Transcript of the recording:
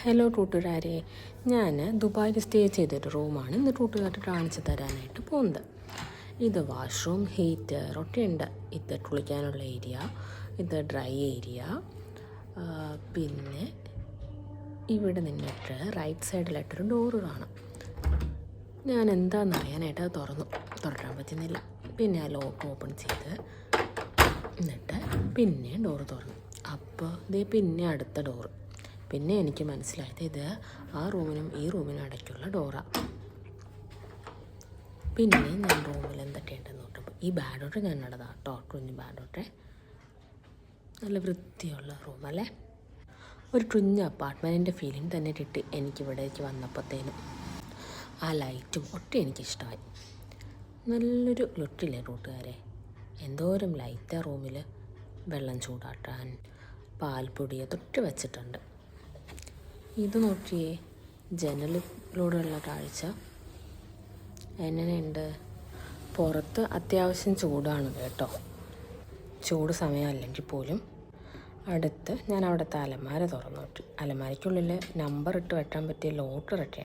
Hello കൂട്ടുകാരെ, ഞാൻ ദുബായിൽ സ്റ്റേ ചെയ്തൊരു റൂമാണ് ഇന്ന് കൂട്ടുകാർക്ക് കാണിച്ചു തരാനായിട്ട് പോകുന്നത്. ഇത് വാഷ്റൂം, ഹീറ്റർ ഒക്കെ ഉണ്ട്. ഇത് കുളിക്കാനുള്ള ഏരിയ, ഇത് ഡ്രൈ ഏരിയ. പിന്നെ ഇവിടെ നിന്നിട്ട് റൈറ്റ് സൈഡിലായിട്ടൊരു ഡോറ് കാണാം. ഞാൻ എന്താണെന്ന് അറിയാനായിട്ട് അത് തുറക്കാൻ പറ്റുന്നില്ല. പിന്നെ ആ ലോക്ക് ഓപ്പൺ ചെയ്ത് എന്നിട്ട് പിന്നെ ഡോറ് തുറന്നു. അപ്പോൾ ഇതേ പിന്നെ അടുത്ത ഡോറ്. പിന്നെ എനിക്ക് മനസ്സിലായത് ഇത് ആ റൂമിനും ഈ റൂമിനും ഇടയ്ക്കുള്ള ഡോറാണ്. പിന്നെ ഞാൻ റൂമിൽ എന്തൊക്കെയുണ്ടെന്ന് നോക്കുമ്പോൾ ഈ ബാഡോട്ട് ഞാൻ നടന്നതാണ് കേട്ടോ, കുഞ്ഞ് ബാഡോട്ടെ. നല്ല വൃത്തിയുള്ള റൂമല്ലേ. ഒരു കുഞ്ഞ് അപ്പാർട്ട്മെൻറ്റിൻ്റെ ഫീലിംഗ് തന്നെ കിട്ടി എനിക്കിവിടേക്ക് വന്നപ്പോഴത്തേനും. ആ ലൈറ്റും ഒട്ടും എനിക്കിഷ്ടമായി. നല്ലൊരു ലുക്കില്ലേ കൂട്ടുകാരെ. എന്തോരം ലൈറ്റാ റൂമിൽ. വെള്ളം ചൂടാക്കാൻ പാൽപ്പൊടിയെ തൊട്ട് വെച്ചിട്ടുണ്ട്. ഇത് നോക്കിയേ, ജനലിലൂടെയുള്ള കാഴ്ച എങ്ങനെയുണ്ട്. പുറത്ത് അത്യാവശ്യം ചൂടാണ് കേട്ടോ, ചൂട് സമയമല്ലെങ്കിൽ പോലും. അടുത്ത് ഞാൻ അവിടുത്തെ അലമാര തുറന്നു നോക്കി. അലമാരയ്ക്കുള്ളിൽ നമ്പർ ഇട്ട് വെക്കാൻ പറ്റിയ ലോക്കറൊക്കെ